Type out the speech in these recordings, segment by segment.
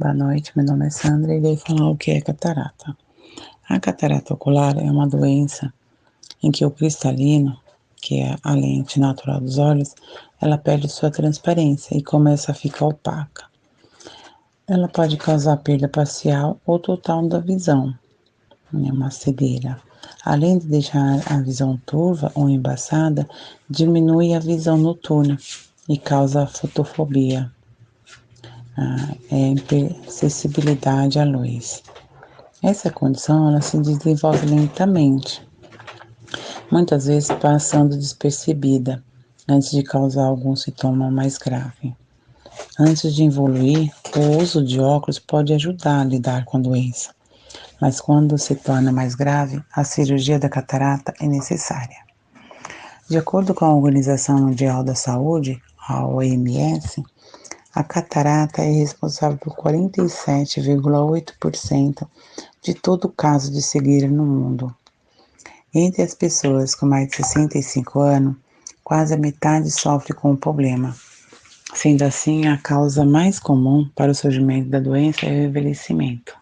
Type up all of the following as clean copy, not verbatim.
Boa noite, meu nome é Sandra e irei falar o que é catarata. A catarata ocular é uma doença em que o cristalino, que é a lente natural dos olhos, ela perde sua transparência e começa a ficar opaca. Ela pode causar perda parcial ou total da visão, uma cegueira. Além de deixar a visão turva ou embaçada, diminui a visão noturna e causa fotofobia, hipersensibilidade à luz. Essa condição ela se desenvolve lentamente, muitas vezes passando despercebida, antes de causar algum sintoma mais grave. Antes de evoluir, o uso de óculos pode ajudar a lidar com a doença, mas quando se torna mais grave, a cirurgia da catarata é necessária. De acordo com a Organização Mundial da Saúde, a OMS, a catarata é responsável por 47,8% de todo caso de cegueira no mundo. Entre as pessoas com mais de 65 anos, quase a metade sofre com o problema. Sendo assim, a causa mais comum para o surgimento da doença é o envelhecimento.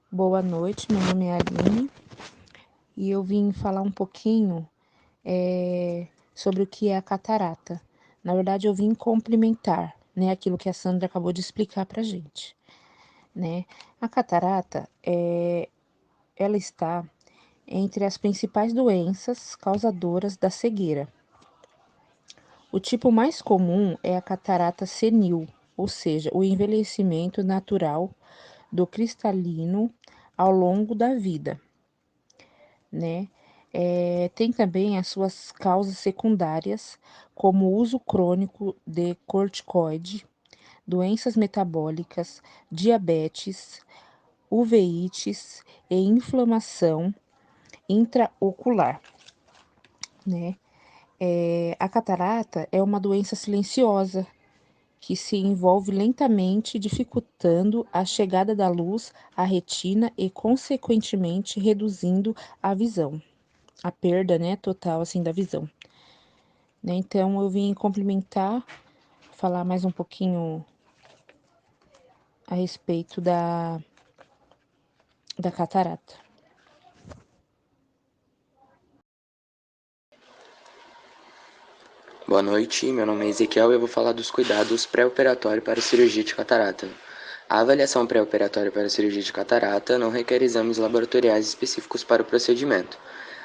Boa noite, meu nome é Aline e eu vim falar um pouquinho sobre o que é a catarata. Na verdade, eu vim complementar, aquilo que a Sandra acabou de explicar para a gente, né? A catarata, ela está entre as principais doenças causadoras da cegueira. O tipo mais comum é a catarata senil, ou seja, o envelhecimento natural do cristalino ao longo da vida, né? Tem também as suas causas secundárias, como o uso crônico de corticoide, doenças metabólicas, diabetes, uveites e inflamação intraocular, né? A catarata é uma doença silenciosa que se envolve lentamente, dificultando a chegada da luz à retina e, consequentemente, reduzindo a visão, a perda, total, assim, da visão. Então, eu vim complementar, falar mais um pouquinho a respeito da catarata. Boa noite, meu nome é Ezequiel e eu vou falar dos cuidados pré-operatórios para a cirurgia de catarata. A avaliação pré-operatória para a cirurgia de catarata não requer exames laboratoriais específicos para o procedimento.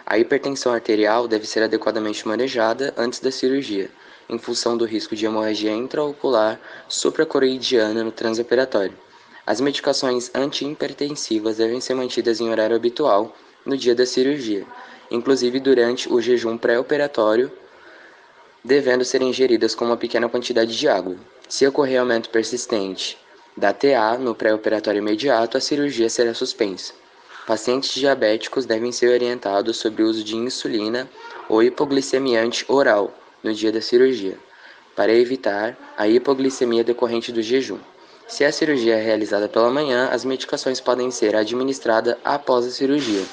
A hipertensão arterial deve ser adequadamente manejada antes da cirurgia, em função do risco de hemorragia intraocular supracoroidiana no transoperatório. As medicações anti-hipertensivas devem ser mantidas em horário habitual no dia da cirurgia, inclusive durante o jejum pré-operatório, devendo ser ingeridas com uma pequena quantidade de água. Se ocorrer aumento persistente da TA no pré-operatório imediato, a cirurgia será suspensa. Pacientes diabéticos devem ser orientados sobre o uso de insulina ou hipoglicemiante oral no dia da cirurgia, para evitar a hipoglicemia decorrente do jejum. Se a cirurgia é realizada pela manhã, as medicações podem ser administradas após a cirurgia.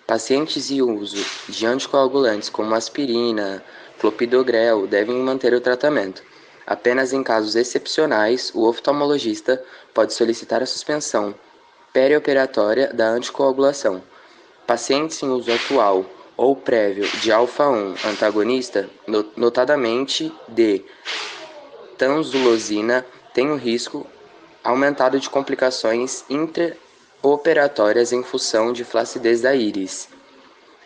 Pacientes em uso de anticoagulantes como aspirina, clopidogrel devem manter o tratamento. Apenas em casos excepcionais, o oftalmologista pode solicitar a suspensão perioperatória da anticoagulação. Pacientes em uso atual ou prévio de alfa-1 antagonista, notadamente de tanzulosina, têm o risco aumentado de complicações intraoperatórias em função de flacidez da íris.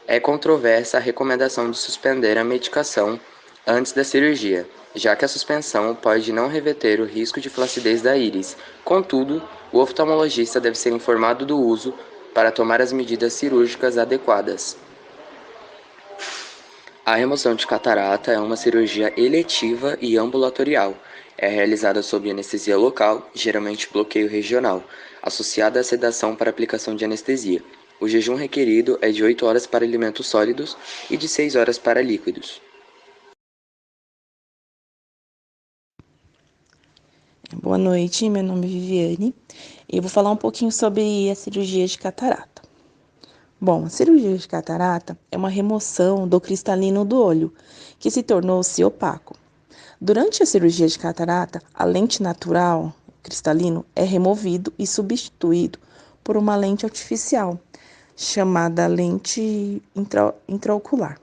É controversa a recomendação de suspender a medicação antes da cirurgia, já que a suspensão pode não reverter o risco de flacidez da íris. Contudo, o oftalmologista deve ser informado do uso para tomar as medidas cirúrgicas adequadas. A remoção de catarata é uma cirurgia eletiva e ambulatorial. É realizada sob anestesia local, geralmente bloqueio regional, associada à sedação para aplicação de anestesia. O jejum requerido é de 8 horas para alimentos sólidos e de 6 horas para líquidos. Boa noite, meu nome é Viviane e eu vou falar um pouquinho sobre a cirurgia de catarata. Bom, a cirurgia de catarata é uma remoção do cristalino do olho, que se tornou-se opaco. Durante a cirurgia de catarata, a lente natural, cristalino, é removido e substituído por uma lente artificial, chamada lente intraocular.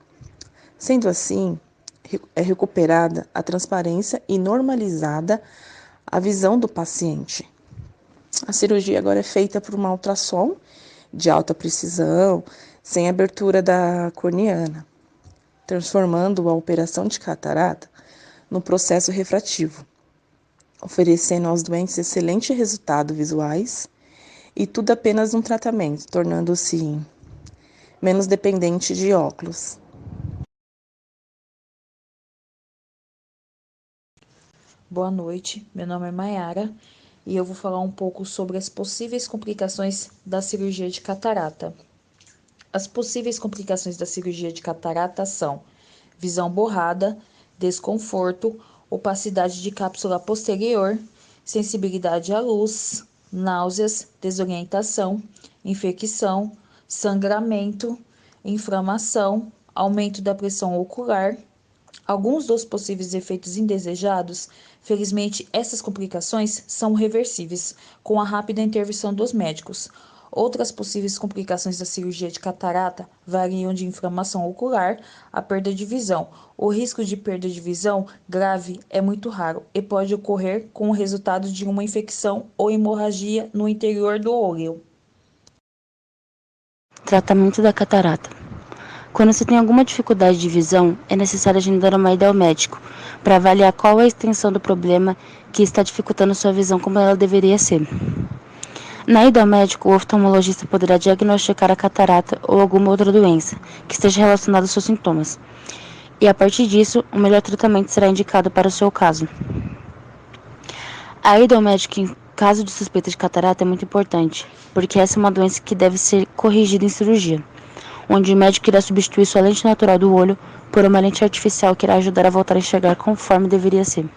Sendo assim, é recuperada a transparência e normalizada a visão do paciente. A cirurgia agora é feita por uma ultrassom de alta precisão, sem abertura da corneana, transformando a operação de catarata no processo refrativo, oferecendo aos doentes excelentes resultados visuais e tudo apenas um tratamento, tornando-se menos dependente de óculos. Boa noite, meu nome é Mayara e eu vou falar um pouco sobre as possíveis complicações da cirurgia de catarata. As possíveis complicações da cirurgia de catarata são visão borrada, desconforto, opacidade de cápsula posterior, sensibilidade à luz, náuseas, desorientação, infecção, sangramento, inflamação, aumento da pressão ocular. Alguns dos possíveis efeitos indesejados, felizmente, essas complicações são reversíveis com a rápida intervenção dos médicos. Outras possíveis complicações da cirurgia de catarata variam de inflamação ocular a perda de visão. O risco de perda de visão grave é muito raro e pode ocorrer com o resultado de uma infecção ou hemorragia no interior do olho. Tratamento da catarata. Quando se tem alguma dificuldade de visão, é necessário agendar uma ida ao médico para avaliar qual é a extensão do problema que está dificultando sua visão como ela deveria ser. Na ida ao médico, o oftalmologista poderá diagnosticar a catarata ou alguma outra doença que esteja relacionada aos seus sintomas. E a partir disso, o melhor tratamento será indicado para o seu caso. A ida ao médico em caso de suspeita de catarata é muito importante, porque essa é uma doença que deve ser corrigida em cirurgia, onde o médico irá substituir sua lente natural do olho por uma lente artificial que irá ajudar a voltar a enxergar conforme deveria ser.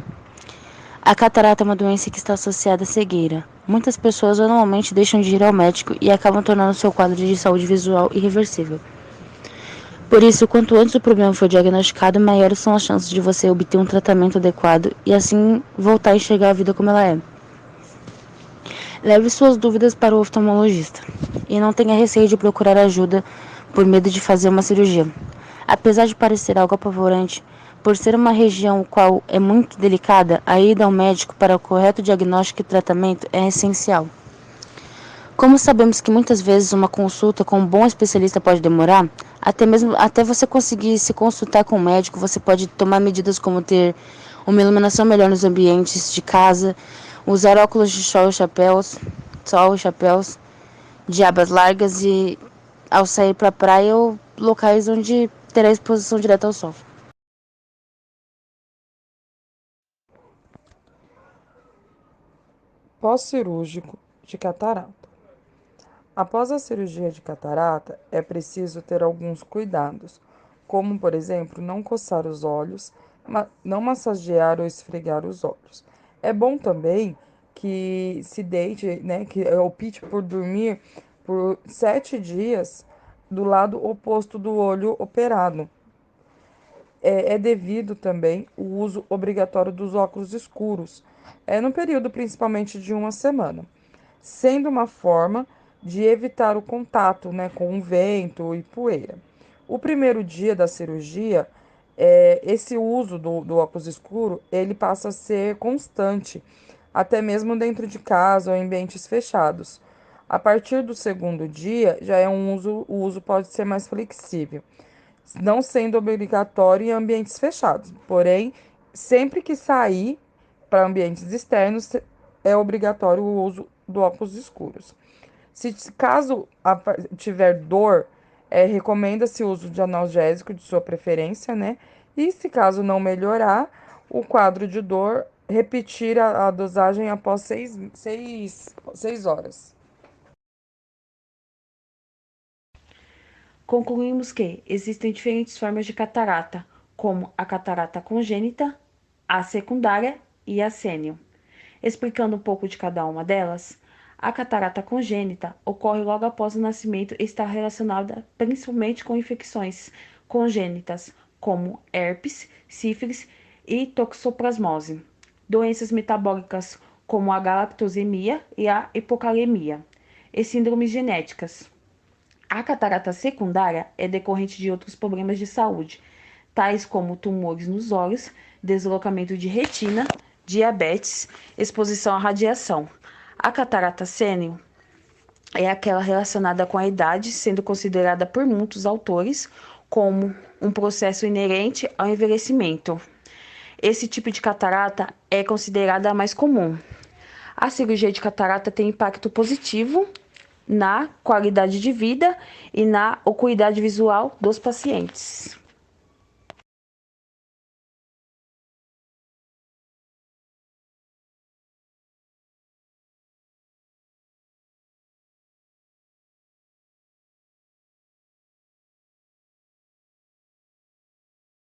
A catarata é uma doença que está associada à cegueira. Muitas pessoas anualmente deixam de ir ao médico e acabam tornando seu quadro de saúde visual irreversível. Por isso, quanto antes o problema for diagnosticado, maiores são as chances de você obter um tratamento adequado e assim voltar a enxergar a vida como ela é. Leve suas dúvidas para o oftalmologista e não tenha receio de procurar ajuda por medo de fazer uma cirurgia. Apesar de parecer algo apavorante, por ser uma região qual é muito delicada, a ida ao médico para o correto diagnóstico e tratamento é essencial. Como sabemos que muitas vezes uma consulta com um bom especialista pode demorar, até você conseguir se consultar com o médico, você pode tomar medidas como ter uma iluminação melhor nos ambientes de casa, usar óculos de sol e chapéus de abas largas e ao sair para a praia ou locais onde terá exposição direta ao sol. Pós-cirúrgico de catarata. Após a cirurgia de catarata, é preciso ter alguns cuidados, como, por exemplo, não coçar os olhos, não massagear ou esfregar os olhos. É bom também que se deite, né, que opte por dormir por 7 dias do lado oposto do olho operado. É devido também o uso obrigatório dos óculos escuros, no período principalmente de uma semana, sendo uma forma de evitar o contato, né, com o vento e poeira. O primeiro dia da cirurgia, esse uso do óculos escuro, ele passa a ser constante, até mesmo dentro de casa ou em ambientes fechados. A partir do segundo dia, já o uso pode ser mais flexível, não sendo obrigatório em ambientes fechados. Porém, sempre que sair para ambientes externos, é obrigatório o uso do óculos escuros. Se caso tiver dor, recomenda-se o uso de analgésico de sua preferência, né? E se caso não melhorar o quadro de dor, repetir a dosagem após 6 horas. Concluímos que existem diferentes formas de catarata, como a catarata congênita, a secundária e a sênior. Explicando um pouco de cada uma delas, a catarata congênita ocorre logo após o nascimento e está relacionada principalmente com infecções congênitas, como herpes, sífilis e toxoplasmose. Doenças metabólicas como a galactosemia e a hipocalemia. E síndromes genéticas. A catarata secundária é decorrente de outros problemas de saúde, tais como tumores nos olhos, deslocamento de retina, diabetes, exposição à radiação. A catarata sênior é aquela relacionada com a idade, sendo considerada por muitos autores como um processo inerente ao envelhecimento. Esse tipo de catarata é considerada a mais comum. A cirurgia de catarata tem impacto positivo na qualidade de vida e na acuidade visual dos pacientes.